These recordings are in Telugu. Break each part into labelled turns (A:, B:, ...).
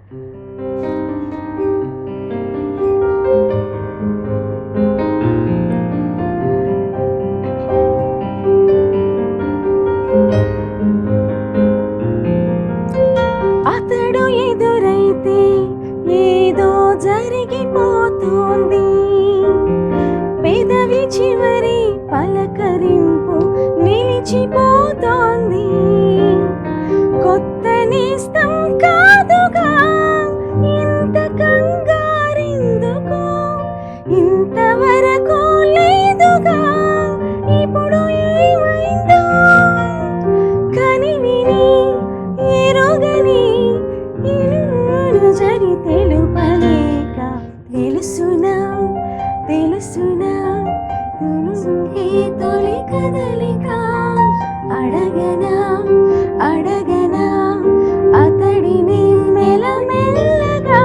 A: అతడు ఎదురైతే ఏదో జరిగిపోతుంది, పెదవి చివరి పలకరింపు నిలిచిపోతోంది. కొత్త నేస్తం కాదుగా, ఇంత కంగారెందుకు, ఇంతవరకు లేదుగా, ఇప్పుడు ఏమైందో కనివిని ఎరుగని జరి తెలుపలేక తెలుసునా తెలుసునా ఈ తొలి కదలిక అడగనా అడగనా అతడిని మెల్లమెల్లగా.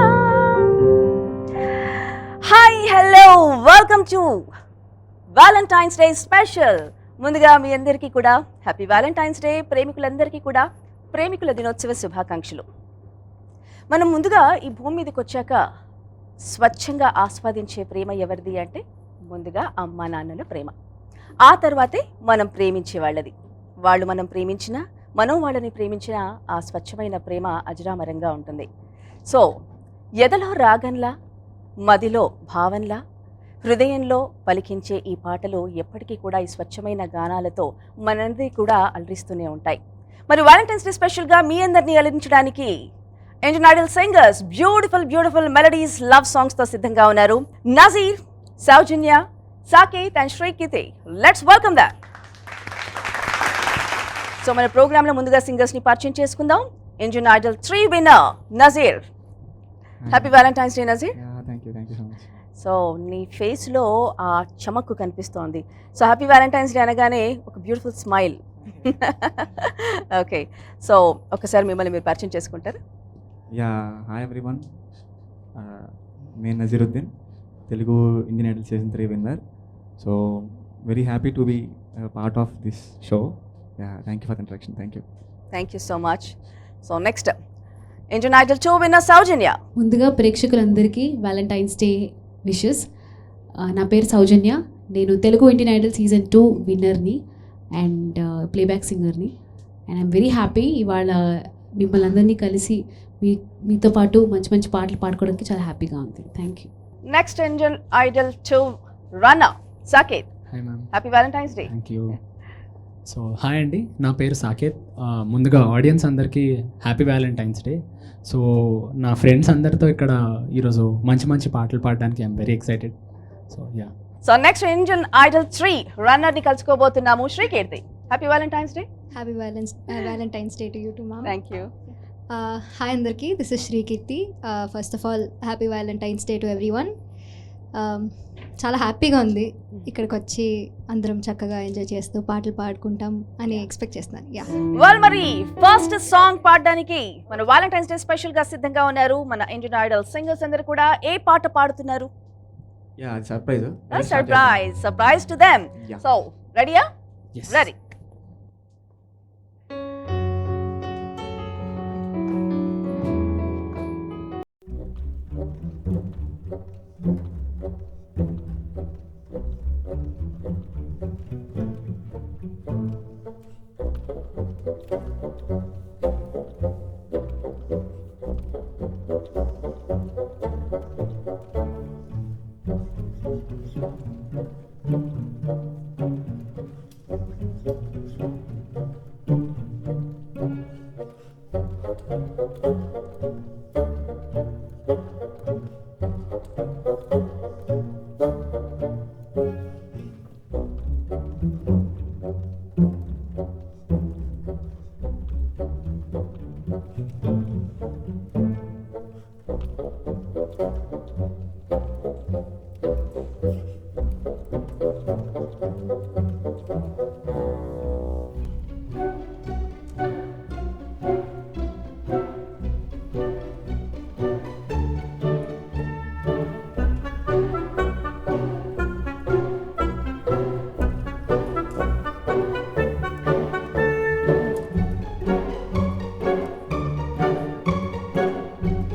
A: Hi hello welcome to Valentine's day special. ముందుగా మీ అందరికీ కూడా హ్యాపీ వ్యాలంటైన్స్ డే. ప్రేమికులందరికీ కూడా ప్రేమికుల దినోత్సవ శుభాకాంక్షలు. మనం ముందుగా ఈ భూమి మీదకి వచ్చాక స్వచ్ఛంగా ఆస్వాదించే ప్రేమ ఎవరిది అంటే ముందుగా అమ్మా నాన్నల ప్రేమ. ఆ తర్వాతే మనం ప్రేమించే వాళ్ళది. వాళ్ళు మనం ప్రేమించినా మనం వాళ్ళని ప్రేమించిన ఆ స్వచ్ఛమైన ప్రేమ అజరామరంగా ఉంటుంది. సో ఎదలో రాగంలా, మదిలో భావంలా, హృదయంలో పలికించే ఈ పాటలు ఎప్పటికీ కూడా ఈ స్వచ్ఛమైన గానాలతో మనందరి కూడా అలరిస్తూనే ఉంటాయి. మరి వ్యాలంటైన్స్ డే స్పెషల్గా మీ అందరినీ అలరించడానికి Indian Idol singers beautiful melodies, love సాంగ్స్తో సిద్ధంగా ఉన్నారు. Nazeer, Soujanya, Saketh and Srikeerthi. Let's welcome them. So మన ప్రోగ్రాంలో ముందుగా సింగర్స్ని పరిచయం చేసుకుందాం. Indian Idol 3 winner Nazeer. Happy Valentine's day Nazeer.
B: Thank you so much.
A: So నీ ఫేస్లో ఆ చమక్కు కనిపిస్తోంది. సో హ్యాపీ వ్యాలంటైన్స్ డే అనగానే ఒక బ్యూటిఫుల్ స్మైల్. ఓకే, సో ఒకసారి మిమ్మల్ని మీరు పరిచయం చేసుకుంటారు?
B: హాయ్ ఎవ్రీవన్, నేను Nazeeruddin, Telugu Indian Idol season 3 winner. So very happy to be part of this show. Thank you for introduction. Thank you
A: so much. So next Indian Idol 2 winner Soujanya.
C: ముందుగా ప్రేక్షకులందరికీ వ్యాలంటైన్స్ డే విషెస్. నా పేరు సౌజన్య, నేను తెలుగు ఇండియన్ ఐడల్ సీజన్ 2 విన్నర్ని అండ్ ప్లేబ్యాక్ సింగర్ని. అండ్ ఐఎమ్ వెరీ హ్యాపీ ఇవాళ మిమ్మల్ని అందరినీ కలిసి మీతో పాటు మంచి మంచి పాటలు పాడుకోవడానికి చాలా హ్యాపీగా ఉంది. Thank you.
A: Next Indian Idol 2 runner Saketh.
D: Hi ma'am.
A: Happy Valentine's day.
D: Thank you. So hi అండి, నా పేరు సాకేత్. ముందుగా ఆడియన్స్ అందరికీ హ్యాపీ వ్యాలంటైన్స్ డే. సో నా ఫ్రెండ్స్ అందరితో ఇక్కడ ఈరోజు మంచి మంచి పాటలు పాడడానికి I'm very excited. So
A: so next Indian Idol 3 రన్నర్ని కలుసుకోబోతున్నాము Srikeerthi. Happy Valentine's day.
E: Happy Valentine's day to you to ma'am.
A: Thank you.
E: Hi అందరికీ, this is Srikeerthi. First of all happy Valentine's day to everyone. చాలా హ్యాపీగా ఉంది ఇక్కడికి వచ్చి అందరం చక్కగా ఎంజాయ్ చేస్తూ పాటలు పాడుకుంటాం అని ఎక్స్పెక్ట్ చేస్తున్నాను.
A: వెల్, మరి ఫస్ట్ సాంగ్ పాడడానికి మన వ్యాలంటైన్స్ డే స్పెషల్ గా సిద్ధంగా ఉన్నారు మన ఇండియన్ ఐడల్ సింగర్స్ అందరూ కూడా. ఏ పాట పాడుతున్నారు? Surprise to them. సో రెడీయా? Ready.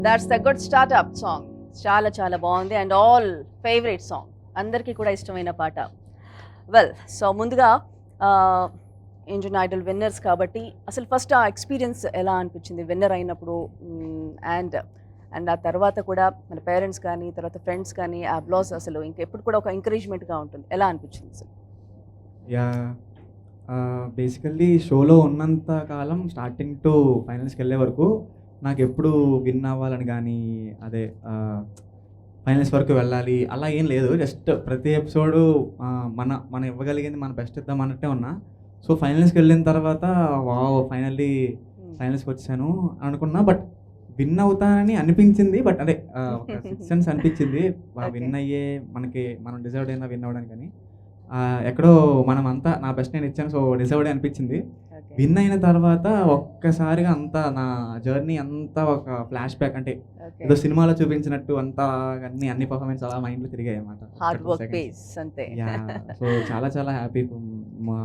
A: That's the good startup song. చాలా చాలా బాగుంది అండ్ ఆల్ ఫేవరెట్ సాంగ్, అందరికీ కూడా ఇష్టమైన పాట. వెల్, సో ముందుగా ఇండియన్ ఐడల్ విన్నర్స్ కాబట్టి అసలు ఫస్ట్ ఆ ఎక్స్పీరియన్స్ ఎలా అనిపించింది విన్నర్ అయినప్పుడు? అండ్ ఆ తర్వాత కూడా మన పేరెంట్స్ కానీ తర్వాత ఫ్రెండ్స్ కానీ ఆ బ్లాస్ అసలు ఇంకెప్పుడు కూడా ఒక ఎంకరేజ్మెంట్గా ఉంటుంది, ఎలా అనిపించింది అసలు?
B: యా, బేసికల్లీ షోలో ఉన్నంత కాలం స్టార్టింగ్ టు ఫైనల్స్కి వెళ్ళే వరకు నాకు ఎప్పుడు విన్ అవ్వాలని కానీ అదే ఫైనల్స్ వరకు వెళ్ళాలి అలా ఏం లేదు. జస్ట్ ప్రతి ఎపిసోడు మనం ఇవ్వగలిగింది మన బెస్ట్ ఇద్దాం అన్నట్టే ఉన్నా. సో ఫైనల్స్కి వెళ్ళిన తర్వాత ఫైనల్లీ ఫైనల్స్కి వచ్చాను అనుకున్నా, బట్ విన్ అవుతానని అనిపించింది. బట్ అదే ఒక 6 సెన్స్ అనిపించింది విన్ అయ్యే మనం డిజర్వ్ అయినా విన్ అవ్వడానికి. కానీ ఎక్కడో మనం అంతా నా బెస్ట్ నేను ఇచ్చాను, సో డిజర్వ్డ్ అనిపించింది. విన్ అయిన తర్వాత ఒక్కసారిగా అంతా నా జర్నీ అంతా ఒక ఫ్లాష్ బ్యాక్, అంటే ఏదో సినిమాలో చూపించినట్టు అంతా అన్ని పర్ఫార్మెన్స్ అలా మైండ్లో తిరిగాయి అన్నమాట.
A: హార్డ్ వర్క్ బేస్ అంతే.
B: సో చాలా చాలా హ్యాపీ. మా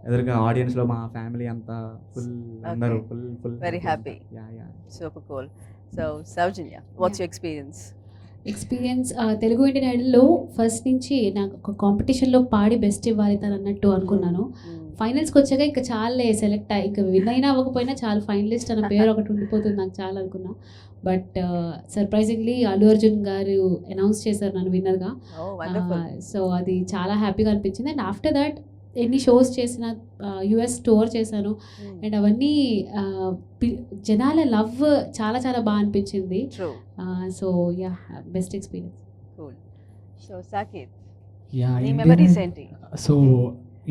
B: ఎదురుగా ఆడియన్స్ లో మా ఫ్యామిలీ అంతా ఫుల్, అందరూ full
A: very happy. Super cool. So Soujanya, what's your
C: experience Telugu Indian ఐడల్లో ఫస్ట్ నుంచి నాకు ఒక కాంపిటీషన్లో పాడి బెస్ట్ ఇవ్వాలి తను అన్నట్టు అనుకున్నాను. ఫైనల్స్కి వచ్చాక ఇంకా చాలే సెలెక్ట్ అయ్యి ఇంకా విన్ అయినా అవ్వకపోయినా చాలా ఫైనలిస్ట్ అన్న పేరు ఒకటి ఉండిపోతుంది నాకు చాలా అనుకున్నా. బట్ సర్ప్రైజింగ్లీ అల్లు అర్జున్ గారు అనౌన్స్ చేశారు నన్ను విన్నర్గా. సో అది చాలా హ్యాపీగా అనిపించింది. అండ్ ఆఫ్టర్ దట్ ఎన్ని షోస్ చేసిన, యుఎస్ టూర్ చేశాను అండ్ అవన్నీ జనాల లవ్ చాలా చాలా బాగా అనిపించింది. So yeah, best experience.
A: So Saketh,
D: yeah,
A: నీ మెమరీస్ ఏంటి?
D: సో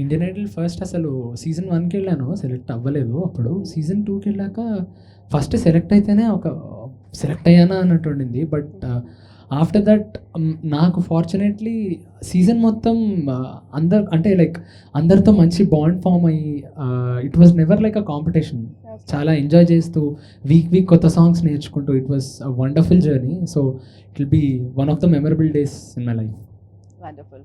D: ఇండియన్ ఐడల్ ఫస్ట్ అసలు సీజన్ 1కి వెళ్ళాను, సెలెక్ట్ అవ్వలేదు. అప్పుడు సీజన్ 2కి వెళ్ళాక ఫస్ట్ సెలెక్ట్ అయితేనే సెలెక్ట్ అయ్యానా అన్నట్టు ఉండింది. బట్ ఆఫ్టర్ దట్ నాకు ఫార్చునేట్లీ సీజన్ మొత్తం అందరితో మంచి బాండ్ ఫామ్ అయ్యి it was never like a competition. చాలా ఎంజాయ్ చేస్తూ వీక్ కొత్త సాంగ్స్ నేర్చుకుంటూ it was a wonderful journey. So it will be one of the memorable days in my life.
A: Wonderful.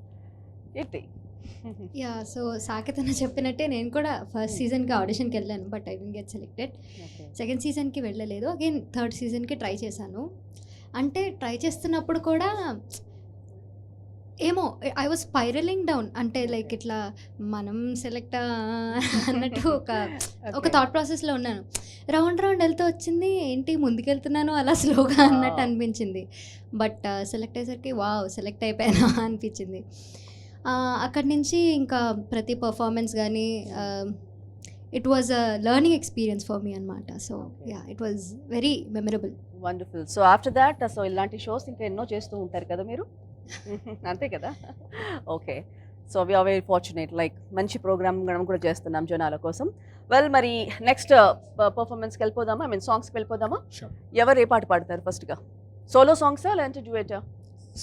E: Yeah, so Saketh అన్న చెప్పినట్టే నేను కూడా ఫస్ట్ సీజన్కి ఆడిషన్కి వెళ్ళాను, but I don't get selected. Second సీజన్కి వెళ్ళలేదు, అగైన్ థర్డ్ సీజన్కి ట్రై చేశాను. అంటే ట్రై చేస్తున్నప్పుడు కూడా ఏమో ఐ వాజ్ స్పైరలింగ్ డౌన్, అంటే లైక్ ఇట్లా మనం సెలెక్ట్ అన్నట్టు ఒక థాట్ ప్రాసెస్లో ఉన్నాను. రౌండ్ వెళ్తూ వచ్చింది, ఏంటి ముందుకెళ్తున్నాను అలా స్లోగా అన్నట్టు అనిపించింది. బట్ సెలెక్ట్ అయ్యేసరికి వావ్ సెలెక్ట్ అయిపోయాను అనిపించింది. అక్కడి నుంచి ఇంకా ప్రతి పర్ఫార్మెన్స్ కానీ it was a learning experience for me అనమాట. So yeah, it was very memorable.
A: Wonderful. So after that so ఇలాంటి షోస్ ఇంకా ఎన్నో చేస్తూ ఉంటారు కదా మీరు, అంతే కదా? Okay, so we're very fortunate, like మంచి ప్రోగ్రామ్ కూడా చేస్తున్నాం జనాల కోసం. వెల్, మరి నెక్స్ట్ పర్ఫార్మెన్స్కి వెళ్ళిపోదామా? ఐ మీన్ సాంగ్స్కి వెళ్ళిపోదామా? ఎవరు ఏ పాట పాడతారు ఫస్ట్గా? సోలో సాంగ్సా లేదంటే డ్యూయటా?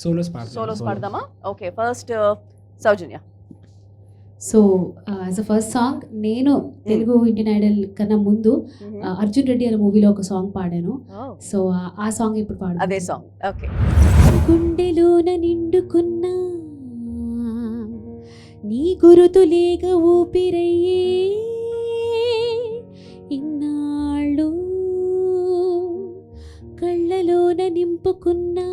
A: సోలోస్ పాడదామా? Okay, first Soujanya.
C: So as a first song నేను తెలుగు ఇండియన్ ఐడల్ కన్నా ముందు అర్జున్ రెడ్డి అనే మూవీలో ఒక సాంగ్ పాడాను. సో ఆ సాంగ్ ఇప్పుడు పాడు.
A: అదే సాంగ్. ఓకే.
C: గుండెలోన నిండుకున్నా నీ గురుతులేగా ఊపిరయ్యే ఇన్నాళ్ళు కళ్ళలోన నింపుకున్నా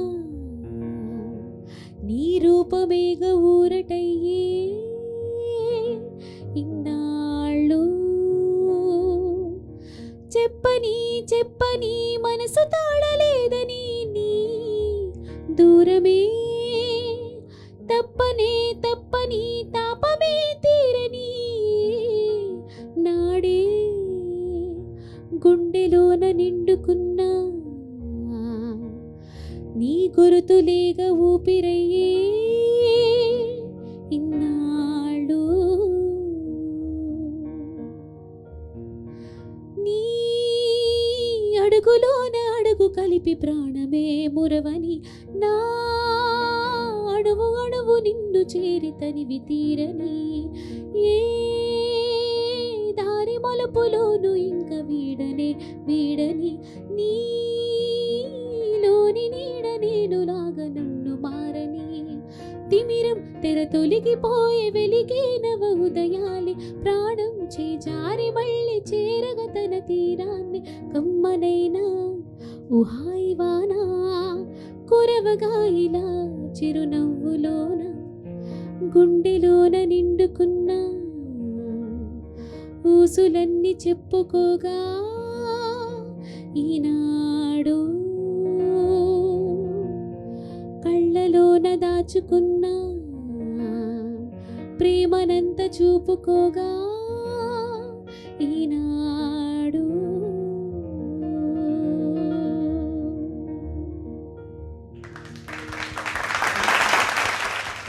C: నీ రూపమేగ ఊరటయ్యే ఇన్నాళ్ళు చెప్పని మనసు తాళలేదని నీ దూరమే తప్పని తాపమే తీరని నాడే గుండెలోన నిండుకున్నా నీ గురుతులేగా ఊపిరయ్యే ఇన్నాళ్ళు నీ అడుగులోన అడుగు కలిపి ప్రాణమే మురవని నా అణువు నిన్ను చేరి తనివి తీరని ఏ దారి మలుపులోను ఇంక వీడని నీలోని నీడ నేను లాగా నన్ను మారని తిమిరం తెర తొలగిపోయే వెలిగే నవ ఉదయాలి ప్రాణం చేజారి మళ్ళీ చేరగ తన తీరాన్ని కమ్మనైనా ఊహాయివానా కురవగా ఇలా చిరునవ్వులోన గుండెలోన నిండుకున్న ఊసులన్నీ చెప్పుకోగా ఈనాడు కళ్ళలోన దాచుకున్న ప్రేమనంత చూపుకోగా ఈనాడు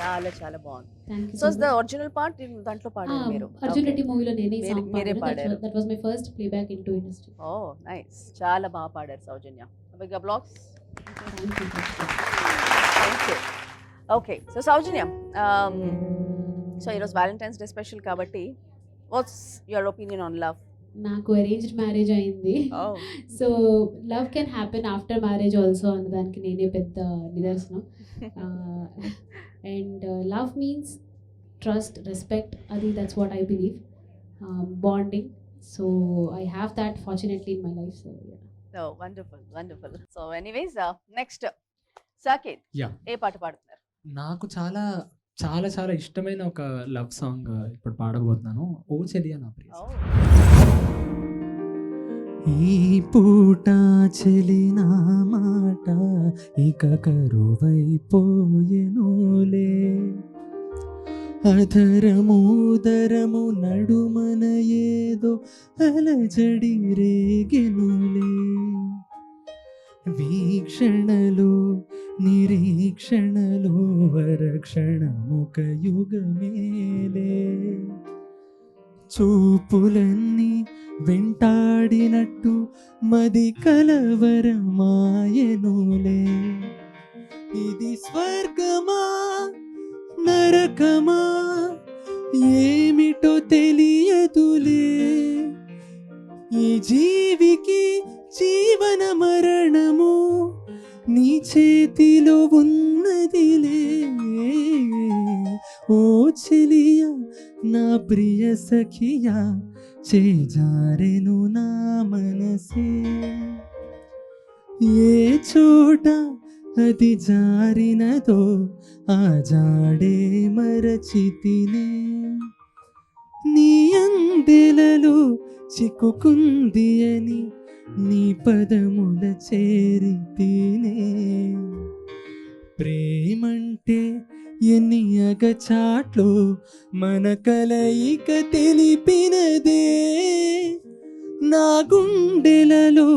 A: చాలా చాలా బాగుంది.
C: Thank you
A: so the original part దాంట్లో పాడారు మీరు.
C: అర్జున్ రెడ్డి మూవీలో నేనే సాంగ్
A: మీరే పాడారు.
C: That was my first playback into industry.
A: Oh nice, చాలా బాగా పాడారు Soujanya. Big blocks. Okay, so Soujanya, so ఈరోజు వ్యాలంటైన్స్ డే స్పెషల్ కాబట్టి what's your opinion on love?
C: నాకు అరేంజ్డ్ మ్యారేజ్ అయింది, so love can happen after marriage also అన్నదానికి నేనే పెద్ద నిదర్శనం. And love means trust, respect, అది that's what I believe. Bonding, so I have that fortunately in my life. So
A: wonderful wonderful. So anyways next Saketh,
D: Yeah.
A: ఏ పాట పాడుతున్నారు?
D: నాకు చాలా చాలా చాలా ఇష్టమైన ఒక లవ్ సాంగ్ ఇప్పుడు పాడబోతున్నాను. ఓ చెలియా నా ప్రియ.
F: ఈ పూట చెలినా మాట ఇక కరువైపోయెనులే, అధరముదరము నడుమన ఏదో అలజడి రేగెనులే, వీక్షణలో నిరీక్షణలో వరక్షణముక యుగమేలే, చూపులన్నీ వెంటాడినట్టు మది కలవరమాయెనులే, ఇది స్వర్గమా నరకమా ఏమిటో తెలియదులే, ఈ జీవికి జీవన మరణము నీ చేతిలో ఉన్నదిలే, ఓ చెలియా నా ప్రియ సఖియా చేజారెను నా మనసే, ఏ చోట అది జారినదో ఆ జాడే మరచితినే, నీ అందెలలో చిక్కుకుంది అని నీ పదముల చేరితినే, ప్రేమంటే ఎన్ని అగచాట్లు మన కలయిక తెలిపినదే, నా గుండెలలో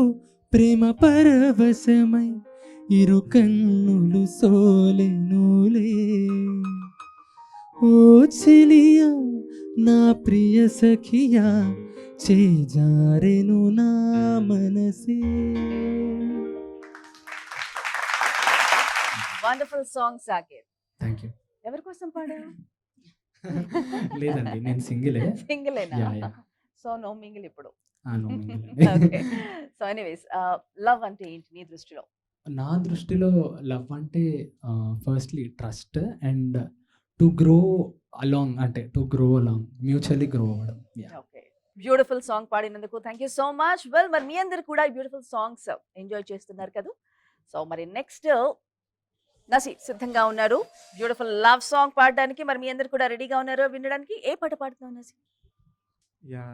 F: ప్రేమ పరవశమై ఇరు కన్నులు సోలెనులే, ఓ చెలియా నా ప్రియ సఖియా చేజారెను నా మనసే.
A: Wonderful song Saketh.
D: Thank you.
A: ఎవరి కోసం పాడావు?
D: లేదండి, నేను సింగిలే.
A: సింగిలేనా?
D: Yeah, yeah.
A: So no mingle ఇప్పుడు.
D: No mingle.
A: Okay, so anyways love అంటే ఏంటి నీ దృష్టిలో?
D: నా దృష్టిలో లవ్ అంటే firstly trust and to grow along, అంటే to grow along, mutually grow అవ్వడం.
A: ఓకే, బ్యూటిఫుల్ సాంగ్ పాడినందుకు thank you so much. Well, మరి మీ అందరు కూడా బ్యూటిఫుల్ సాంగ్స్ ఎంజాయ్ చేస్తున్నారు కదా. సో మరి నెక్స్ట్ నసి సిద్ధంగా ఉన్నారు బ్యూటిఫుల్ లవ్ సాంగ్ పాడడానికి. మరి మీ అందరు కూడా రెడీగా ఉన్నారు వినడానికి. ఏ పాట పాడుతున్నావు నసి?
B: యా,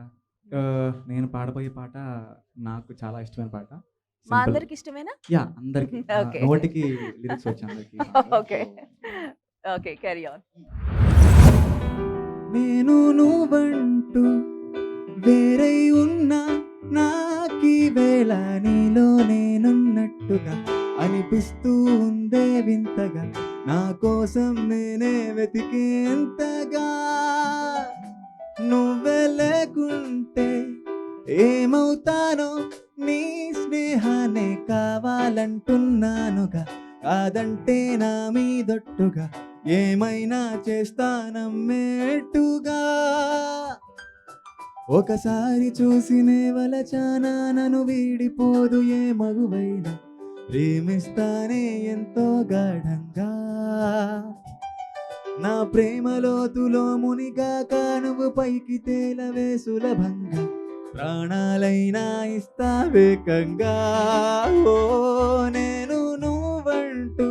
B: నేను పాడబోయే పాట నాకు చాలా ఇష్టమైన పాట.
A: మా అందరికి ఇష్టమేనా?
B: యా, అందరికి
A: Okay.
B: నోటికి లిరిక్స్ వచ్చి అందరికి.
A: Okay okay, carry on.
F: నేను నువ్వంటూ వేరై ఉన్నా నాకీ వేళ నీలో నేనున్నట్టుగా అనిపిస్తూ ఉందే వింతగా, నా కోసం నేనే వెతికేంతగా, నువ్వే లేకుంటే ఏమవుతానో నీ స్నేహానే కావాలంటున్నానుగా, కాదంటే నా మీదొట్టుగా ఏమైనా చేస్తానమ్మేట్టుగా, ఒకసారి చూసినే వలచానా నన్ను వీడిపోదు ఏ మగువైనా, ప్రేమిస్తానే ఎంతో గాఢంగా, నా ప్రేమ లోతులో మునిగాక నువ్వు పైకి తేలవే సులభంగా, ప్రాణాలైనా ఇస్తా వేకంగా. ఓ నేను నువ్వంటూ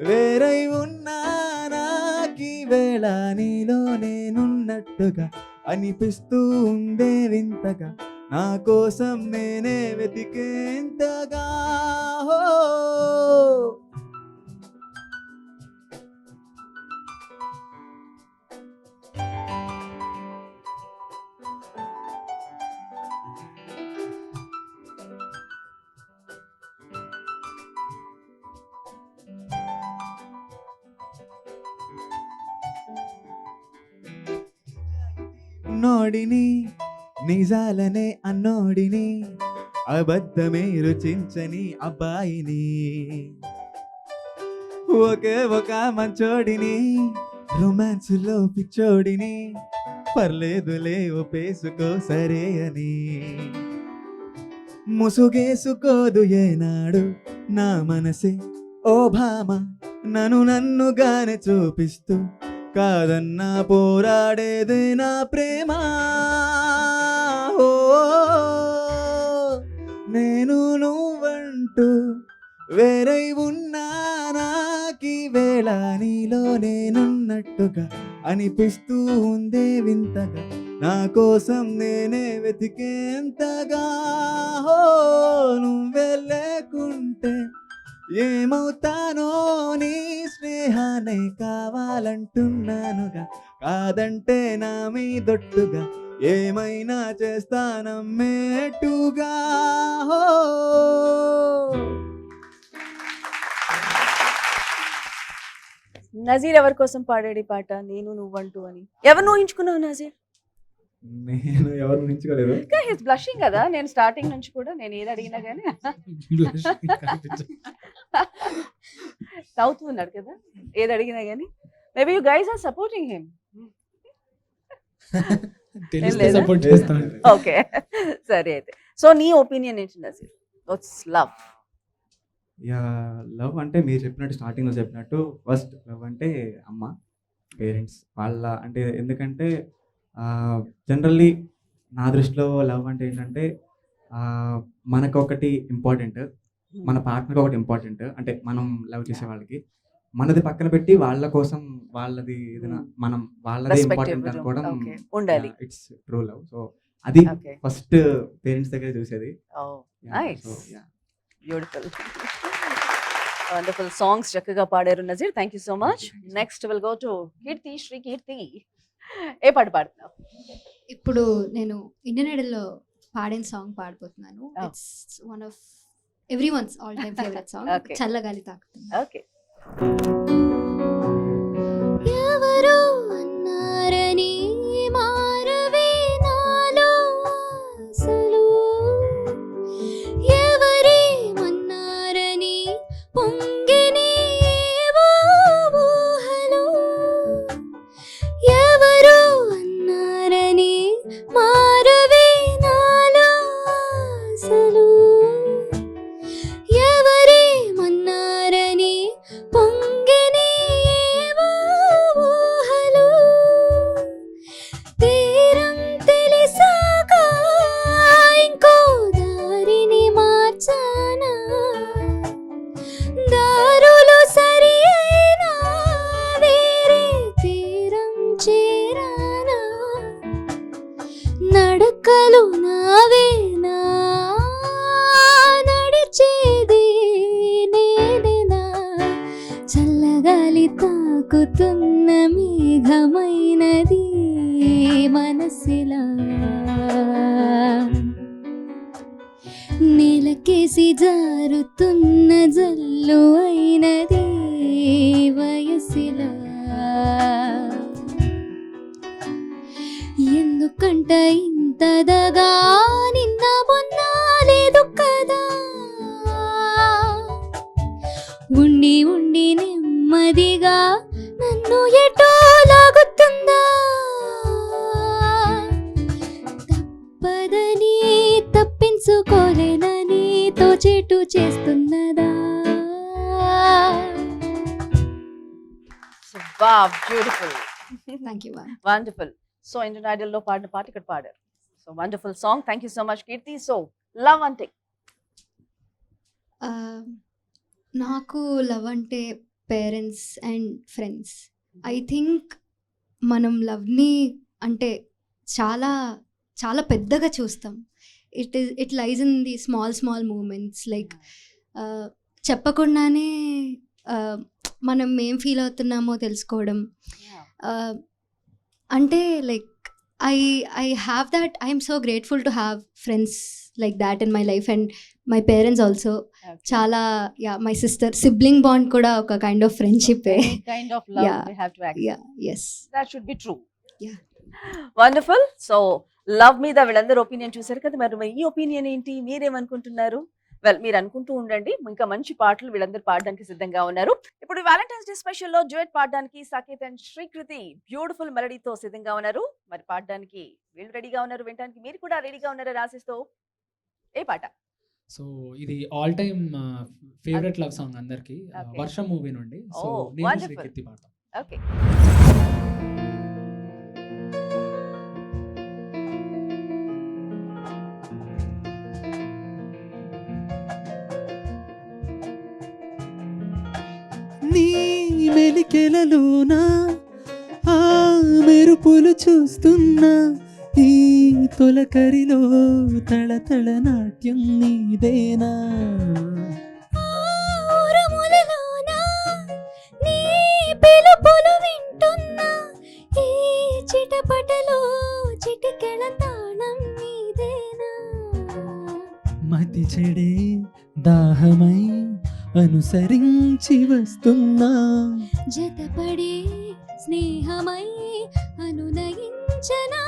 F: వేరై ఉన్నా నాకీ వేళ నీలో నేనున్నట్టుగా అనిపిస్తూ ఉందే వింతగా, నా కోసం నేనే వెతికేంతగా. ఓ నోడిని నిజాలనే అన్నోడిని, అబద్ధమే రుచించని అబ్బాయిని, ఒకే ఒక మంచోడిని, రొమాన్స్లో పిచ్చోడిని, పర్లేదులే ఒప్పేసుకో సరే అని. ముసుగేసుకోదు ఏనాడు నా మనసే ఓ భామ, నన్నుగానే చూపిస్తూ కాదన్నా పోరాడేది నా ప్రేమ. ఓ నేను నువ్వంటూ వేరై ఉన్నా నాకీ వేళ నీలో నేనున్నట్టుగా అనిపిస్తూ ఉందే వింతగా, నా కోసం నేనే వెతికేంతగా. ఓ నువ్వే లేకుంటే ఏమవుతానో, నీ స్నేహానే కావాలంటున్నానుగా, కాదంటే నా మీదొట్టుగా ఏమైనా చేస్తానమ్మేట్టుగా. ఓ
A: నజీర్ ఎవరి కోసం పాడాడు ఈ పాట నేను నువ్వంటూ అని? ఎవరు ఊహించుకున్నావు నజీర్?
B: నేను ఎవరు ఊహించుకోలేదు.
A: హిస్ బ్లషింగ్ కదా, నేను స్టార్టింగ్ నుంచి కూడా నేను ఏది అడిగినా కానీ నవ్వుతూ ఉన్నాడు కదా ఏది అడిగినా కానీ. Maybe you guys are supporting him.
D: తెలిస్తే సపోర్ట్ చేస్తాను.
A: ఓకే సరే అయితే. సో నీ ఒపీనియన్ ఏంటి Nazir? What's love?
B: Yeah, love అంటే మీరు చెప్పినట్టు స్టార్టింగ్లో చెప్పినట్టు ఫస్ట్ లవ్ అంటే అమ్మ, పేరెంట్స్ వాళ్ళ. అంటే ఎందుకంటే జనరల్లీ నా దృష్టిలో లవ్ అంటే ఏంటంటే మనకొకటి ఇంపార్టెంట్, మన పార్ట్నర్ ఒకటి ఇంపార్టెంట్. అంటే మనం లవ్ చేసే వాళ్ళకి మనది పక్కన పెట్టి వాళ్ళ కోసం వాళ్ళది ఏదైనా మనం వాళ్ళది ఇంపార్టెంట్ అనుకోవడం
A: ఉండాలి.
B: It's true love. సో అది
A: Okay.
B: ఫస్ట్ పేరెంట్స్ దగ్గర చూసేది.
A: నైస్, బ్యూటిఫుల్, వండర్ఫుల్ సాంగ్స్ చక్కగా పాడారు Nazeer. Thank you so much. Next will go to Keerthi. Sri Keerthi, ఏ పాట పాడుతున్నావు?
E: ఇప్పుడు నేను ఇండియన్ ఐడల్లో పాడిన సాంగ్ పాడిపోతున్నాను.
A: Oh.
E: It's one of everyone's all time favourite song.
A: Okay.
E: చల్లగాలి తాకుతుంది.
A: ఓకే.
E: ఎవరో అన్నారని మారవే నాలో ఆశలు, ఎవరేమన్నారని పొంగిని ఏవో ఊహలు, ఎవరో అన్నారని మారవే నాలో ఆశలు, ఎవరేమన్నారని పొంగిని ఏవో ఊహలు, తీరం తెలిసాక ఇంకో దారిని మార్చానా, దారులు సరి అయినా వేరే తీరం చేరానా, నడకలు నావేనా నడిచేది నేనేనా, చల్లగాలి తాకుతున్న మేఘమైనది మనసిలా, నేలకేసి జారుతున్న జల్లు అయినది వయసిలా, ఎందుకంట ఇంతదగా నిన్న మొన్న లేదు కదా, ఉండి ఉండి నెమ్మదిగా నన్ను ఎటో లాగుతుందా, తప్పదని తప్పించుకోలేనని తోచేటు చేస్తున్నదా.
A: Wow, beautiful,
E: thank you.
A: Wonderful. So Indian Idol లో పాడిన పాట ఇక్కడ పాడారు. So wonderful song. Thank you so much Keerthi. So love అంటే
E: నాకు లవ్ అంటే parents and friends. I think మనం లవ్ని అంటే చాలా చాలా పెద్దగా చూస్తాం. It lies in the small moments. Like చెప్పకుండానే మనం ఏం ఫీల్ అవుతున్నామో తెలుసుకోవడం. అంటే like I have that. I am so grateful to have friends like that in my life, and my parents also. Chala, yeah, my sister, sibling bond kuda oka kind of friendship hai.
A: Kind of love
E: Yeah.
A: they have to accept.
E: Yeah, yes.
A: That should be true.
E: Yeah.
A: Wonderful. So love మీద వీళ్ళందరూ ఒపీనియన్ చూసారు కదా, మరి ఈ ఒపీనియన్ ఏంటి, మీరేమనుకుంటున్నారు? వెల్, మీరు అనుకుంటూ ఉండండి. ఇంకా మంచి పాటలు వీళ్ళందరూ పాడడానికి సిద్ధంగా ఉన్నారు. ఇప్పుడు వ్యాలంటైన్స్ డే స్పెషల్ లో డ్యూయట్ పాడడానికి సాకేత్ అండ్ శ్రీకృతి బ్యూటిఫుల్ మెలడీతో సిద్ధంగా ఉన్నారు. మరి పాడడానికి వీళ్ళు రెడీగా ఉన్నారు, వినడానికి మీరు కూడా రెడీగా ఉన్నారు. రాసిస్తూ ఏ పాట?
D: సో ఇది all time favourite love song అందరికి,
A: Okay.
D: వర్షం మూవీ నుండి. సో
A: Oh,
D: నేను
A: wonderful.
D: శ్రీకీర్తి పాడతాం.
A: ఓకే.
F: నీ మెలికెలలోన ఆ మెరుపులు చూస్తున్నా, ఈ తొలకరిలో తళతళ నాట్యం నీదేనా? మతి చెడే దాహమై అనుసరించి వస్తున్నా,
E: జతపడే స్నేహమై అనునయించనా.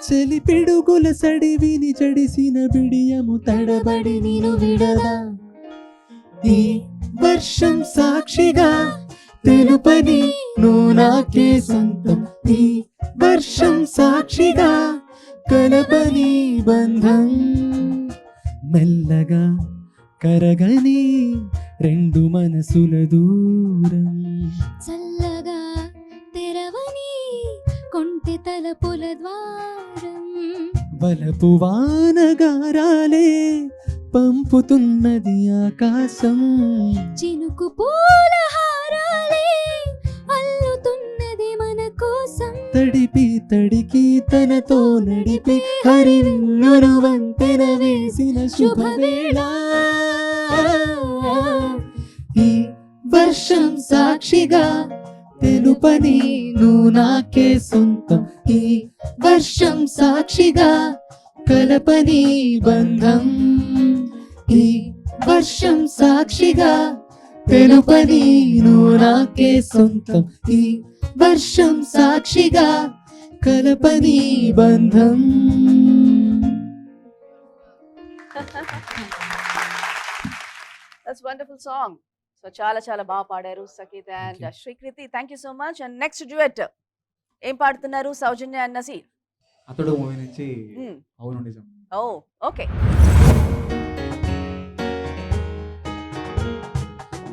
F: చెలి పిడుగుల సడివిని జడిసిన బిడియము తడబడి నిను విడదా. ఈ వర్షం సాక్షిగా తెలుపని నువ్వు నాకే సొంతం, ఈ వర్షం సాక్షిగా కలపని బంధం. మెల్లగా కరగని రెండు మనసుల దూరం,
E: చల్లగా తెరవని కొంటె తలపుల ద్వారం.
F: వలపు వానగారాలే పంపుతున్నది ఆకాశం,
E: చినుకు పూల హారాలే అల్లుతున్నది మన కోసం.
F: తడిపి తడికి తనతో నడిపి హరివిల్లును వంతెన వేసిన శుభవేళ. ఈ వర్షం సాక్షిగా తెలుపని నువ్వు నాకే సొంతం, ఈ వర్షం సాక్షిగా కలపని బంధం. ఈ వర్షం సాక్షిగా తెలుపని నువ్వు నాకే సొంతం, ఈ వర్షం సాక్షిగా కలపని బంధం.
A: That's wonderful song. సో చాలా చాలా బాగా పాడారు Saketh and
D: Thank you.
A: Srikriti. Thank you so much. And next duet ఏం పాడుతున్నారు? సౌజన్య అండ్ నసీర్.
B: అతడు మూవీ నుంచి అవును నిజం.
A: ఓ ఓకే.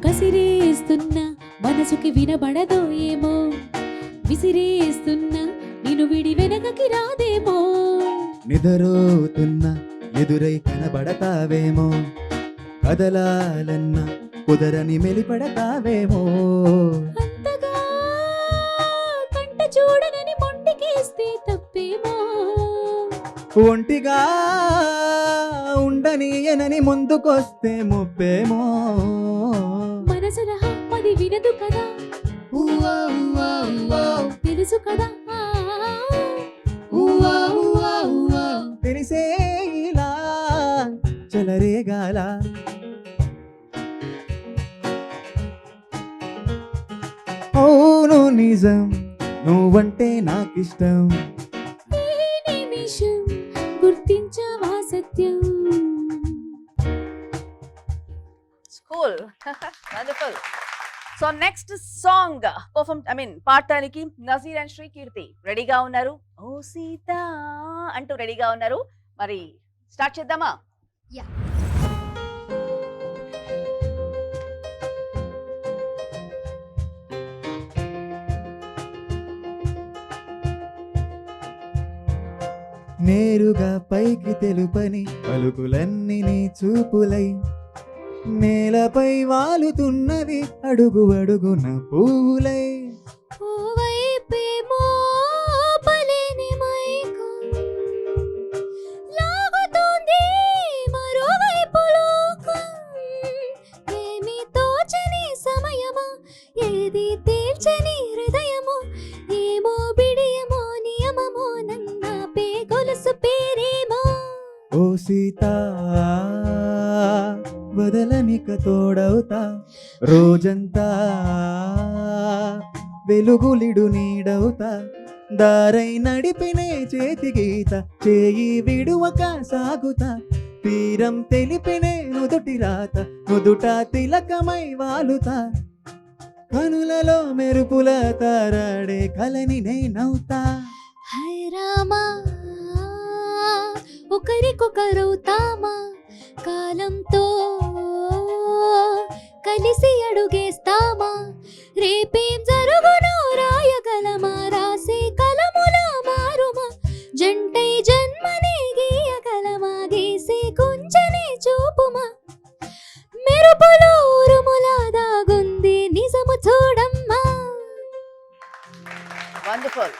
C: కసిరేస్తున్నా మనసుకి వినబడదో ఏమో, విసిరేస్తున్నా నిన్ను విడి వెనకకి రాదేమో.
F: నిదరోతున్నా ఎదురై కనబడతావేమో, కదలాలన్నా కుదరని మెలిపడతావేమో.
C: అంతగా కంట చూడనని మొండికేస్తే తప్పేమో.
F: ఒంటిగా ఉండనీయనని ముందుకొస్తే ముప్పేమో.
C: మనసుల అది వినదు కదా,
F: ఊవా ఊవా ఊవా,
C: తెలుసు కదా.
F: ఊవా ఊవా ఊవా, తెలిసే ఇలా చెలరేగాల. అవును నిజం, నువ్వంటే నాకిష్టం.
C: ఈ నిమిషం గుర్తించవా సత్యం.
A: Cool. Wonderful. So next song పాడటానికి నజీర్ అండ్ శ్రీకీర్తి రెడీగా ఉన్నారు. ఓ సీత అంటూ రెడీగా ఉన్నారు. మరి స్టార్ట్ చేద్దామా?
E: Yeah.
F: నేరుగా పైకి తెలుపని పలుకులన్నీ నీ చూపులై నేలపై వాలుతున్నవి అడుగు అడుగున పువ్వులై
E: ఓవైపేమో పలేని మైకం లాగుతోంది మరోవైపు లోకం. ఏమీ తోచని సమయమా, ఏది తేల్చని హృదయమో, ఏమో బిడియమో నియమమో, నన్నాపే గొలుసు పేరేమో.
F: ఓ సీత వదలనిక తోడవుతా రోజంతా వెలుగులిడు నీడవుతా దారై నడిపినే చేతి గీత చేయి విడువక సాగుతా తీరం తెలిపినే నుదుటి రాత నుదుట తిలకమై వాలుతా కనులలో మెరుపుల తారాడే కలని నేనవుతా.
E: హై రామా ఒకరికొకరవుతామా, కాలంతో కలిసి అడుగేస్తామా, రేపేం జరుగునో రాయగలమా, రాసే కలములా మారుమా, జంటై జన్మనే గీయగలమా, గీసే కుంచనే చూపుమా, మెరుపులో ఉరుములా దాగుంది నిజము చూడమ్మా.
A: వండర్ఫుల్.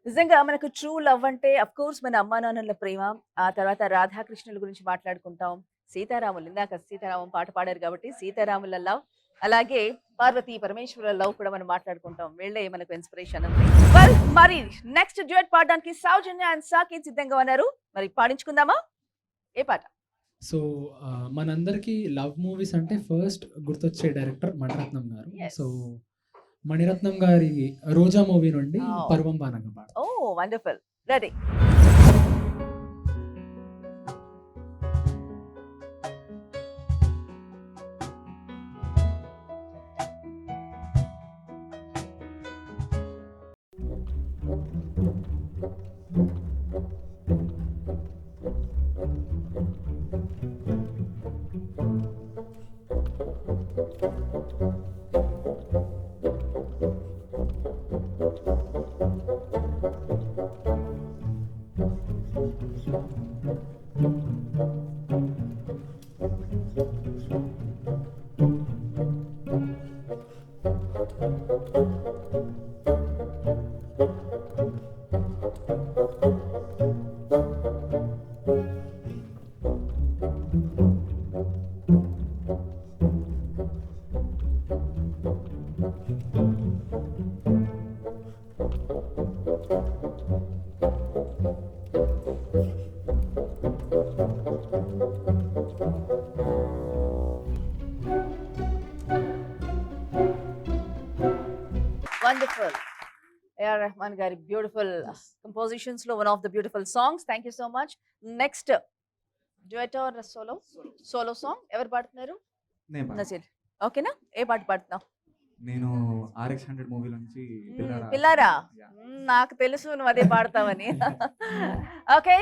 A: నిజంగా మనకు ట్రూ లవ్ అంటే అఫ్ కోర్స్ మన అమ్మా నాన్నల ప్రేమ, ఆ తర్వాత రాధాకృష్ణుల గురించి మాట్లాడుకుంటాం, సీతారాములు ఇందాక సీతారామం పాట పాడారు కాబట్టి సీతారాముల లవ్, అలాగే పార్వతీ పరమేశ్వరుల లవ్ కూడా మనం మాట్లాడుకుంటాం. వీళ్ళే మనకు ఇన్స్పిరేషన్. మరి నెక్స్ట్ డ్యూయట్ పాడడానికి సౌజన్య అండ్ సాకేత్ సిద్ధంగా ఉన్నారు. మరి పాడించుకుందామా? ఏ పాట?
D: సో మనందరికీ లవ్ మూవీస్ అంటే ఫస్ట్ గుర్తొచ్చే డైరెక్టర్ మణిరత్నం గారు.
A: Yes.
D: సో మణిరత్నం గారి రోజా మూవీ నుండి
A: Oh.
D: పర్వం బాణంగా పాట.
A: Oh wonderful. Ready? Wonderful. AR Rahman గారి బ్యూటిఫుల్ కంపోజిషన్స్ లో one of the beautiful songs. Thank you so much. Next duet or solo? Solo song ఎవరు పాడుతున్నారు?
B: నేను పాడతాను.
A: నజీర్. ఓకేనా? ఏ పాట పాడుతున్నావు?
B: నేను RX100 మూవీ నుంచి
A: పిల్లారా?
B: Yeah.
A: నాకు తెలుసు నువ్వు అదే పాడతావని. ఓకే.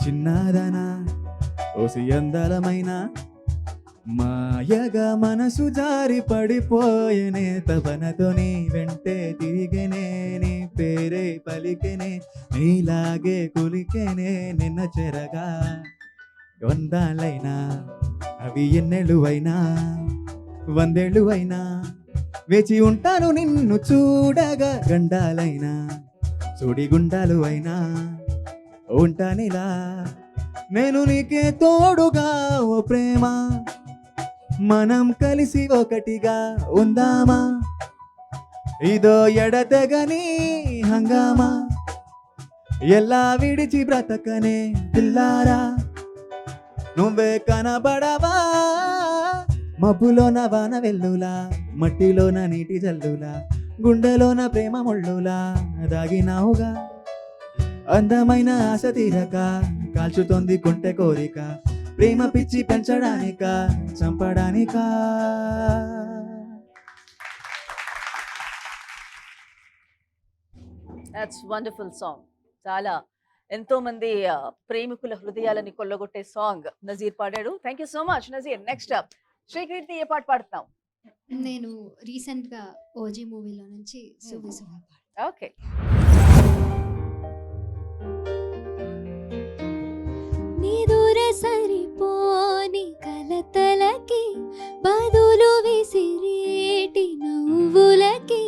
F: చిన్నదనా ఓసి అందలమైన మాయగా మనసు జారి పడిపోయనే తపనతో నీ వెంటే తిరిగనే నీ పేరే పలికెనే నీలాగే కులికెనే నిన్న చెరగా వందాలైనా అవి ఎన్నెళ్ళువైనా వందేళ్ళువైనా వేచి ఉంటాను నిన్ను చూడగా గండాలైనా సుడిగుండాలు అయినా ఉంటానిలా నేను నీకే తోడుగా ఓ ప్రేమ మనం కలిసి ఒకటిగా ఉందామా ఇదో ఎడతెగని హంగామా ఎలా విడిచి బ్రతకనే పిల్లారా నువ్వే కనబడవా మబ్బులోన వాన వెల్లులా మట్టిలోన నీటి జల్లులా గుండెలోన ప్రేమ ముళ్ళులా దాగినావుగా అందమైన ఆశ తీరక కాల్చుతోంది కుంటె కోరిక ప్రేమ పిచ్చి పెంచడానిక చంపడానికా
A: దట్స్ వండర్ఫుల్ సాంగ్. చాలా ఎంతో మంది ప్రేమికుల హృదయాలని కొల్లగొట్టే సాంగ్ నజీర్ పాడాడు. Thank you so much Nazeer. Next Srikeerthi ఏ పాట పాడుతున్నావు?
E: నేను రీసెంట్గా ఓజీ మూవీలో నుంచి సువి సుహా పాడు.
A: ఓకే.
E: నిదుర సరిపోని కలతలకి బదులు విసిరేటి నవ్వులకి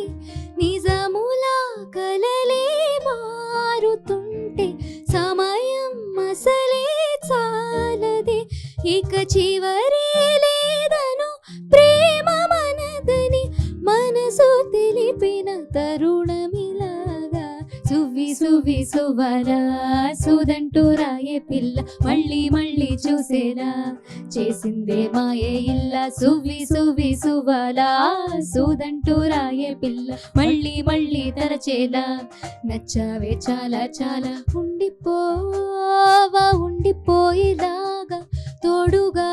E: నిజములా కలలే మారుతుంటే సమయం అసలే చాలదే ఇక చివరే లేదను ప్రేమ మనదని మనసు తెలిపిన తరుణమిలాగా సువ్వి సువ్వి సువరా సుదంటూ రాయే పిల్ల మళ్ళీ మళ్ళీ చూసేలా చేసిందే మాయే ఇల్ల సువ్వి సువ్వి సువలా సుదంటూ రాయే పిల్ల మళ్ళీ మళ్ళీ తరచేలా నచ్చావే చాలా చాలా ఉండిపోవా ఉండిపోయేలాగా తోడుగా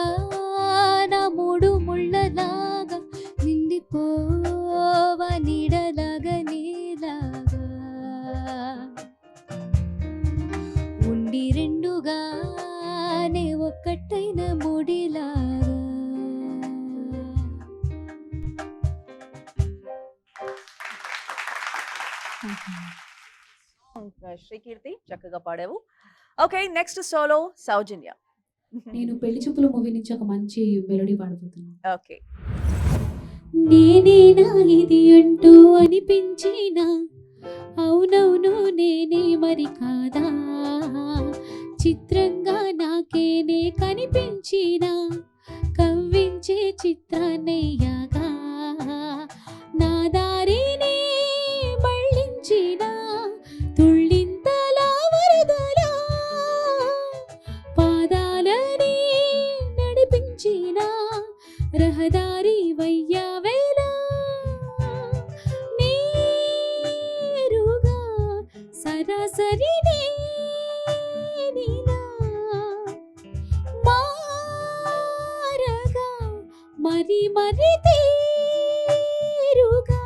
E: నా మూడు ముళ్ళలాగా నిండిపోవా నీడలాగా నీలాగా ఉండి రెండుగానే ఒక్కటైన ముడిలాగా.
A: శ్రీకీర్తి చక్కగా పాడావు. ఓకే, నెక్స్ట్ సోలో సౌజన్య.
C: నేను పెళ్లి చూపుల మూవీ నుంచి ఒక మంచి మెలోడీ పాడబోతున్నాను.
A: ఓకే.
C: నేనేనా ఇది అంటూ అనిపించినా అవునవును నేనే మరి కాదా చిత్రంగా నాకేనే కనిపించినా కవ్వించే చిత్రాన్నయ్యాగా నా దారినే మళ్ళించినా తుళ్ళింతలా వరదలా పాదాలని నడిపించినా రహదారి వయ్యావేలా నేరుగా సరాసరి నీలా మారగా మరి మరి తీరుగా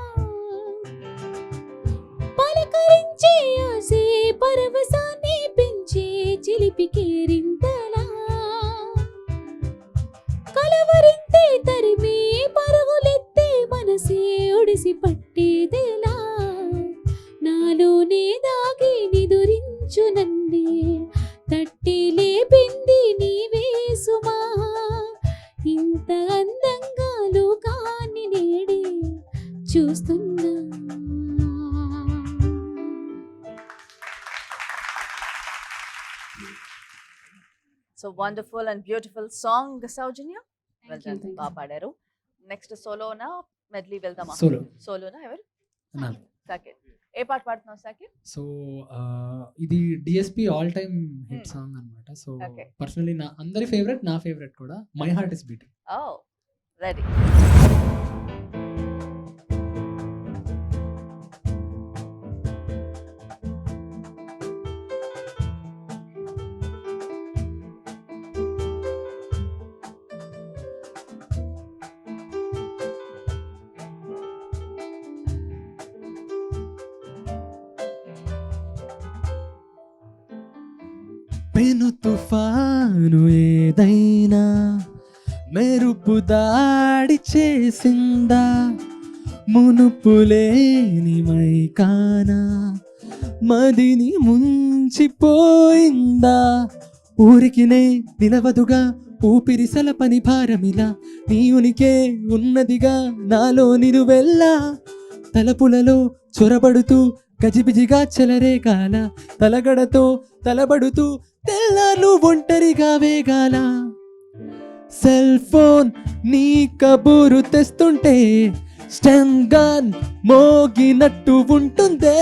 C: పలకరించే ఆసే పరవశాన్ని పెంచే చిలిపి కేరింతలా కలవరింతే తరిమే పరుగులెత్తే మనసే ఒడిసి పట్టేదెలా నాలోనే దాగి నిదురించు నన్నే తట్టి లేపింది నీవే సుమా ఇంత అందంగా లోకాన్ని నేడే చూస్తున్నా.
A: So wonderful and beautiful song Soujanya.
C: Thank you, thank you.
A: బాగా పాడారు. నెక్స్ట్ సోలోనా మెడ్లీ వెళ్దామా?
D: సోలో
A: సోలోనా ఎవరు?
D: నాది.
A: సాకేత్. ఏ పాట పాడుతున్నావు సాకేత్?
D: సో ఇది DSP all time hit song అనమాట. So
A: Okay.
D: పర్సనలీ నా అందరి ఫేవరెట్, నా ఫేవరెట్ కూడా my heart is beating.
A: Oh ready.
F: పెను తుఫాను ఏదైనా మెరుపు దాడి చేసిందా మునుపులేని మైకానా మదిని ముంచిపోయిందా ఊరికినే నిలవదుగా ఊపిరి సలపని భారమిలా నీ ఉనికే ఉన్నదిగా నాలో నిలువెల్లా తలపులలో చొరబడుతూ గజిబిజిగా చెలరేగాల తలగడతో తలబడుతూ తెల్లార్లు ఒంటరిగా వేగాల సెల్ ఫోన్ నీ కబూరు తెస్తుంటే స్టెమ్ గన్ మోగినట్టు ఉంటుందే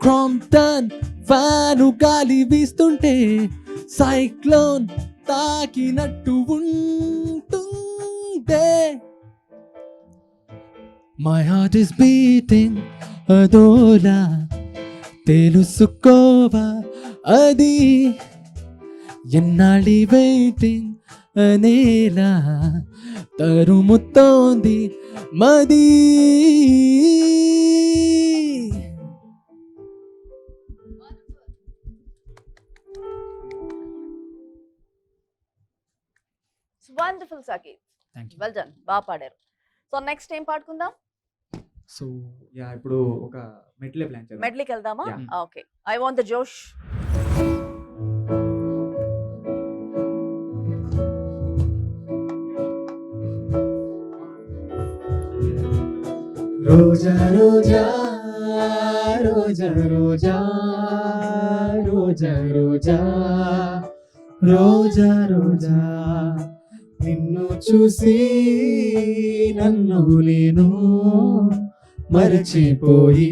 F: క్రాంప్టన్ ఫ్యాను గాలి వీస్తుంటే సైక్లోన్ తాకినట్టు ఉంటుందే మై హార్ట్ ఇస్ బీటింగ్ అదోలా తెలుసుకోవా అది ఎన్నాళ్ళి వెయిటింగ్ అనేలా తరుముతోంది మది
A: wonderful Saketh.
D: Thank you.
A: Well done, బాగా పాడారు. సో నెక్స్ట్ ఏం పాడుకుందాం?
D: సో
B: యా ఇప్పుడు ఒక మెడ్లే ప్లాన్ చేద్దాం.
A: మెడ్లీకి వెళ్దామా?
B: Yeah.
A: Okay, I want the జోష్.
F: రోజా రోజా రోజా రోజా రోజా రోజా రోజా రోజా నిన్ను చూసి నన్ను నేను మరచిపోయి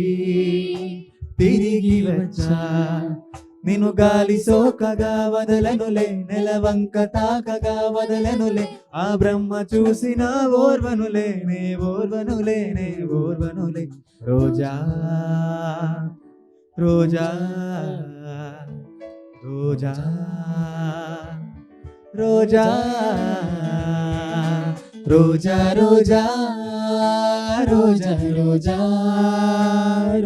F: తిరిగి వచ్చా. నిన్ను గాలి సోకగా వదలనులే, నెలవంక తాకగా వదలనులే, ఆ బ్రహ్మ చూసిన ఓర్వనులే, నే ఓర్వనులే, నే ఓర్వనులే. రోజా రోజా రోజా రోజా రోజా రోజా రోజా రోజా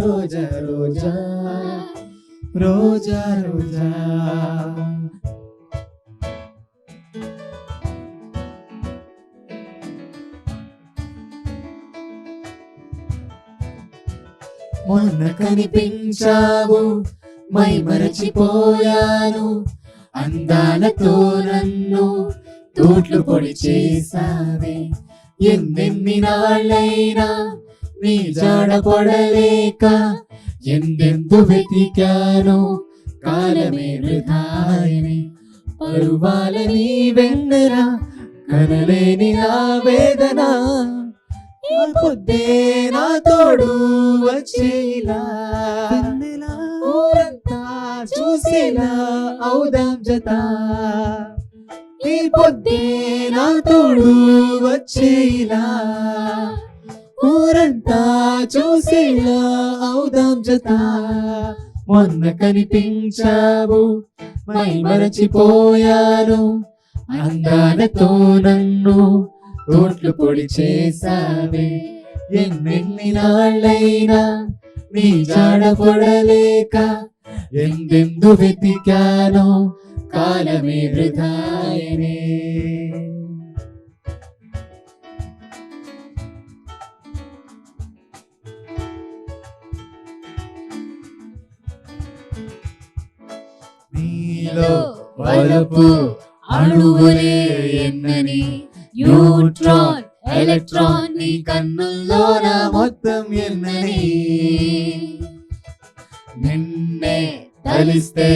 F: రోజా రోజా రోజా రోజా. మొన్న కనిపించావు, మై మరచిపోయాను, అందాలతో నన్ను తోట్లు పొడి చేసావే. ఎన్నెన్ని నాళ్ళైనా నీ జాడ పడలేక ఎందెందు వెతికాను, కాలమే వృధాయని. పరువాల నీ వెన్నెల కనలేని నా వేదన, ఈ పొద్దే నా తోడు వచ్చేలా. ఊరంతా చూసేలా అవుదాం జత, ఈ పొద్దే నా తోడు వచ్చేలా. ఊరంతా చూసేలా అవుదాం జత. మొన్న కనిపించావు, మై మరచిపోయాను, అందాలతో నన్ను తోట్లు పొడి చేసావే. ఎన్నెన్ని నాళ్ళైనా నీ జాడ పొడలేక ఎందెందు వెతికానో, కాలమే వృధాయనే. నీలో వలపు అణువులే ఎన్నని, న్యూట్రాన్ ఎలక్ట్రాన్ నీ కన్నుల్లోన మొత్తం ఎన్నని. నిన్నే తలిస్తే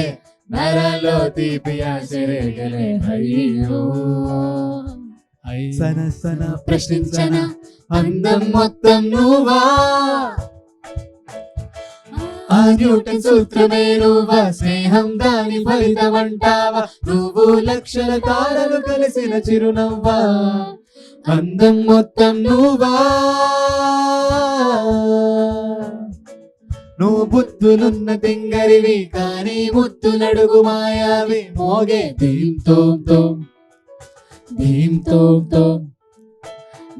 F: నరాల్లో తీపి ఆశరేగలే. అయ్యో సన సన ప్రశ్నించన అందం మొత్తం నువ్వా, ఆ న్యూటన్ సూత్రమే నువ్వా, స్నేహం దాని ఫలితమంటావా, నువ్వు లక్షల తారలు కలిసిన చిరునవ్వా, అందం మొత్తం నువ్వా. నువ్వు బుద్ధులున్న తింగరివి, కానీ ముద్దులడుగు మాయావి. మోగే దీం తోం తోం దీం తోం తోం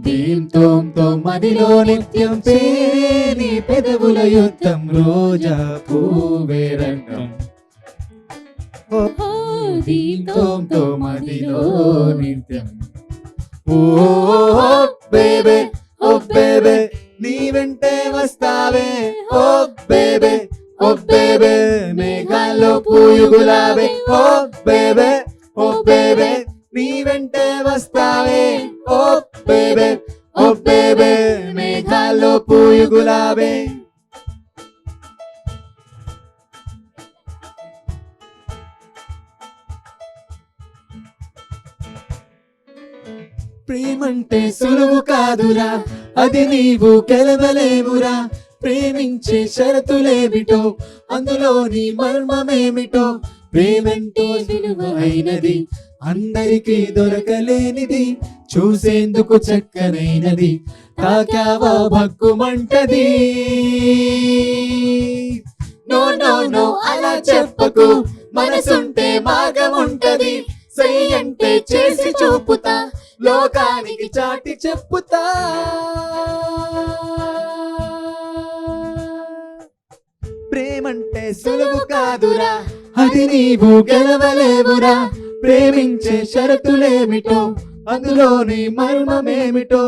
F: దీం తోం తోం, మదిలో నిత్యం పేరే నీ పెదవుల యుద్ధం. రోజా పూవే రంగం, దీం తోం తోం మదిలో నిత్యం. ఓ బేబే ఓ బేబే నీ వెంటే వస్తావే. ఓ బేబే ఓ బేబే మేఘాల్లో పూయు గులాబే. ఓ బేబే ఓ బేబే నీ వెంటే వస్తావే. ఓ బేబే ఓ బేబే మేఘాల్లో పూయు గులాబే. ప్రేమంటే సులువు కాదురా, అది నీవు గెలవలేవురా. ప్రేమించే షరతులేమిటో, అందులోని మర్మమేమిటో. ప్రేమెంతో విలువైనది, అందరికీ దొరకలేనిది, చూసేందుకు చక్కనైనది, తాకావా భక్కుమంటది. నో నో నో అలా చెప్పకు, మనసుంటే మార్గముంటది. సై అంటే చేసి చూపుతా, లోకానికి చాటి చెప్పుతా. ప్రేమంటే సులువు కాదురా, అది నీవు గెలవలేవురా. ప్రేమించే షరతులేమిటో, అందులోని మర్మమేమిటో.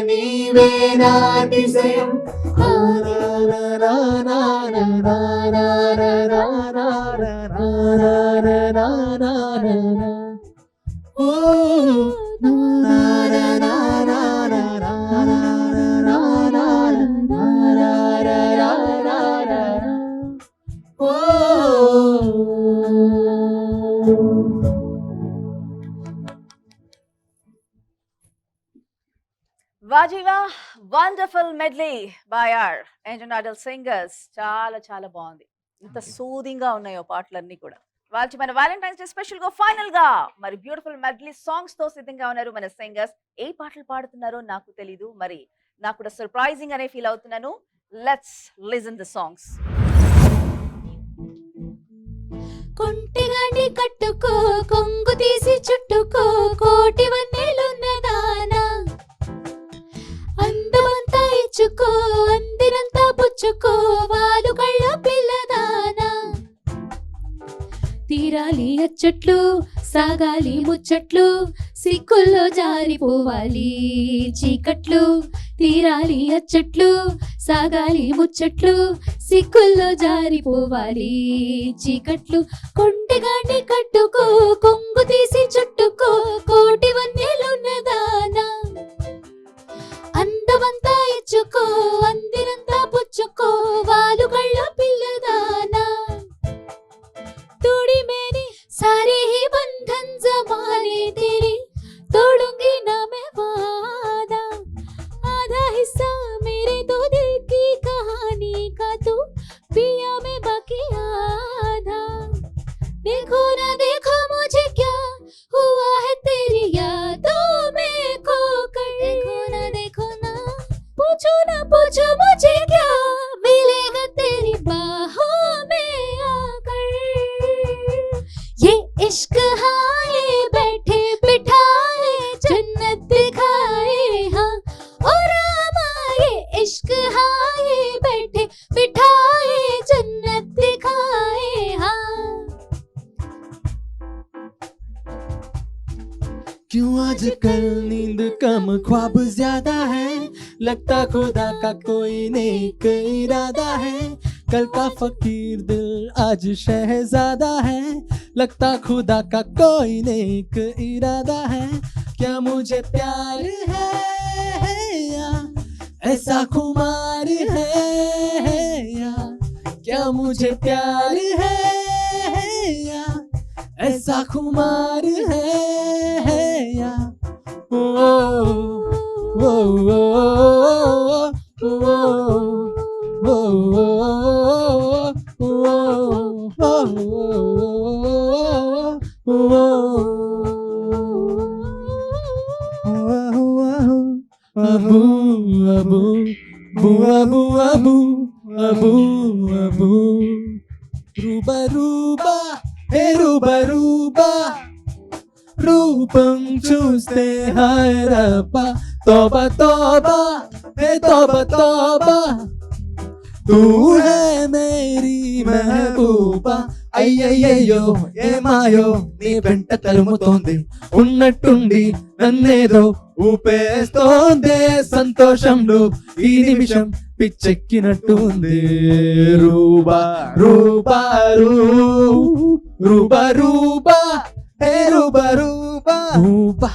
F: నీవేనాతిశయం
A: వాజీవా wonderful medley by our Indian Idol singers. చాలా చాలా బాగుంది. ఇంత సూదింగ్ గా ఉన్నాయో పాటలన్నీ కూడా. వాళ్ళకి మన వ్యాలంటైన్స్ డే స్పెషల్ గా ఫైనల్ గా మరి బ్యూటిఫుల్ మెడ్లీ సాంగ్స్ తో సిద్ధంగా ఉన్నారు మన సింగర్స్. ఏ పాటలు పాడుతున్నారో నాకు తెలీదు, మరి నాకు కూడా సర్ప్రైజింగ్ అనే ఫీల్ అవుతున్నాను. Let's listen the songs.
C: కొంటిగాని కట్టుకో కొంగు తీసి చుట్టుకో కోటి వన్నెలున్నదానా అందమంతా ఇచ్చుకో అందినంతా పుచ్చుకో వాలు కళ్ళ పిల్లదానా తీరాలి అచ్చట్లు సాగాలి ముచ్చట్లు సిక్కుల్లో జారిపోవాలి చీకట్లు తీరాలి అచ్చట్లు సాగాలి ముచ్చట్లు సిక్కుల్లో జారిపోవాలి చీకట్లు కొంటెగాని కట్టుకో కొంగు తీసి చుట్టుకో కోటి వన్నెలున్నదానా అందమంతా ఇచ్చుకో అందినంతా పుచ్చుకో వాలు కళ్ళ పిల్లదానా तोड़ी मैंने सारे ही बंधन जमाने तेरे तोड़ूंगी ना मैं वादा आधा हिस्सा मेरे तो दिल की कहानी का तू पिया में बाकी आधा देखो ना देखो मुझे क्या हुआ है तेरी यादों में खोकर देखो ना पूछो मुझे क्या मिलेगा तेरी बाहों में आकर ये इश्क हाय बैठे बिठाए जन्नत दिखाए हाँ और रामा ये इश्क हाय बैठे बिठाए जन्नत दिखाए हाँ
F: क्यों आजकल नींद कम ख्वाब ज्यादा है लगता खुदा का कोई नेक इरादा है कल का फकीर दिल आज शहजादा है लगता खुदा का कोई नेक इरादा है क्या मुझे प्यार है या ऐसा खुमार है या क्या मुझे प्यार है या ऐसा खुमार है या ओ ओ ओ ओ అబు అబు బు అబు అబు అబు అబు రూబా రూబా హే రూబా రూబా రూపం చూస్తే హాయ్ రబ్బా తోబా తోబా హే తోబా తోబా తూ హై మేరీ మెహబూబా అయ్యయ్యో ఏమాయో నీ వెంట తరుముతోంది ఉన్నట్టుండి నన్నేదో ఊపేస్తోందే సంతోషంలో ఈ నిమిషం పిచ్చెక్కినట్టుంది రూబా రూబా రూబా రూబా హే రూబా రూబా రూబా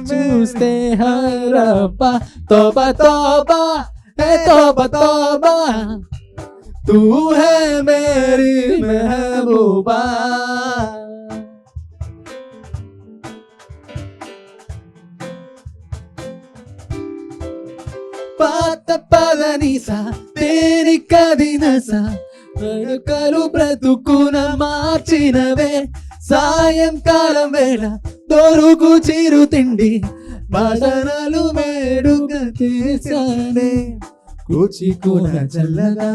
F: చూస్తే హరబ్బా తోబా తోబా హే తోబా తోబా तू है मेरी महबूबा పాత పదనిసా తేరి కదినసా నడుకలు బ్రతుకున మార్చినవే సాయంకాలం వేళ దొరుకు చిరు తిండి బాసనలు వేడుక చేశానే కూచికూన చల్లగా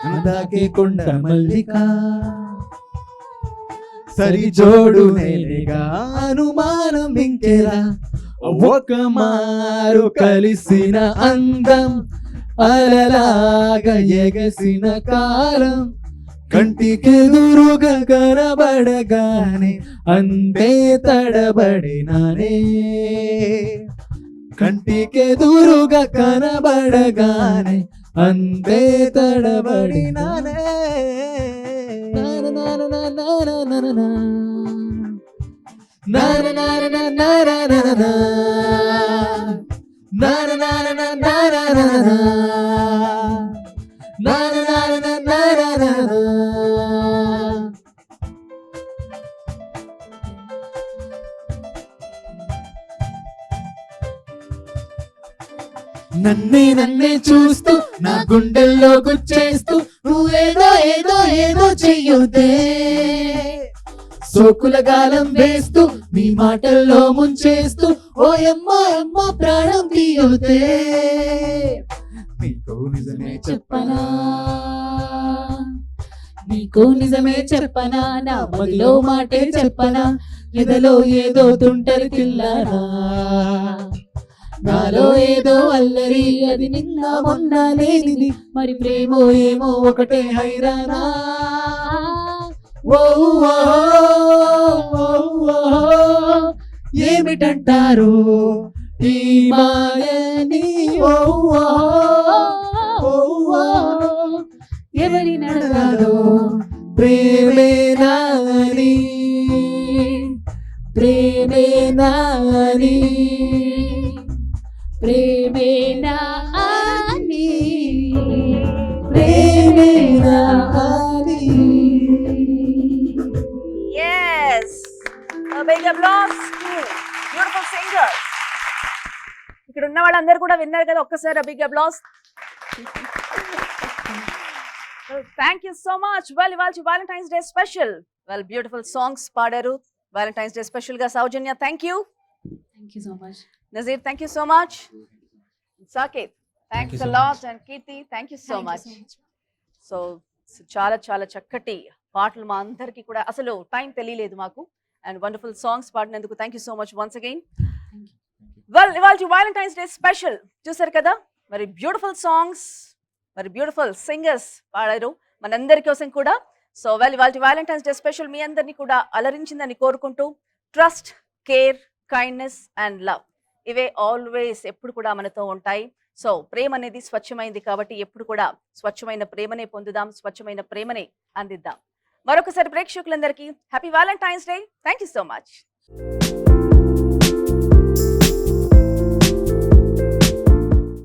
F: అందాకే కొండ మల్లిక సరి జోడు నేలిగా అనుమానం ఇంకెలా ఒక మారు కలిసిన అందం అలలాగా ఎగసిన కాలం కంటికెదురుగా కనబడగానే అంతే తడబడినానే కంటికెదురుగా కనబడగానే అంతే తడబడినానే నన్నే చూస్తూ నా గుండెల్లో గుచ్చేస్తూ నువ్వేదో ఏదో ఏదో చెయ్యుదే సోకుల గాలం వేస్తూ నీ మాటల్లో ముంచేస్తూ ఓ ఎమ్మో ప్రాణం తీయుదే నీకో నిజమే చెప్పనా
C: నీకో నిజమే చెప్పనా నా మదిలో మాటే చెప్పనా ఎదలో ఏదో తుంటరి తిల్లానా నాలో ఏదో అల్లరి అది నిన్న మొన్న లేనిది మరి ప్రేమో ఏమో ఒకటే హైరానా ఓ ఏమిటంటారు ఈ మాయని ఓ ఎవరి నడగాలో
F: ప్రేమే నాని ప్రేమే నాని
C: ప్రేమే నాని
F: ప్రేమే Nani
A: Yes! A big applause to beautiful singers. ఇక్కడ ఉన్న వాళ్ళందరూ కూడా విన్నారు కదా, ఒక్కసారి a big applause. Thank you so much. Well, ఇవాళ Valentine's Day special. Well, beautiful songs పాడారు. Valentine's Day special గా సౌజన్య, thank you.
C: Thank you so much.
A: Nazir, thank you so much. Saket, thanks a lot. And Kirti, thank you so much. So చాలా చాలా చక్కటి పాటలు మా అందరికీ కూడా అసలు టైం తెలియలేదు మాకు. అండ్ వండర్ఫుల్ సాంగ్స్ పాడినందుకు thank you so much once again. Well, ఇవాళ Valentine's Day స్పెషల్ చూసారు కదా, మరి బ్యూటిఫుల్ సాంగ్స్, మరి బ్యూటిఫుల్ సింగర్స్ పాడారు మనందరి కోసం కూడా. సో వెల్, ఇవాళ Valentine's Day స్పెషల్ మీ అందరినీ కూడా అలరించిందని కోరుకుంటూ, trust, care, kindness and love ఇవే ఆల్వేస్ ఎప్పుడు కూడా మనతో ఉంటాయి. సో ప్రేమ అనేది స్వచ్ఛమైంది కాబట్టి ఎప్పుడు కూడా స్వచ్ఛమైన ప్రేమనే పొందుదాం, స్వచ్ఛమైన ప్రేమనే అందిద్దాం. మరొకసారి ప్రేక్షకులందరికీ happy Valentine's Day. Thank you so much.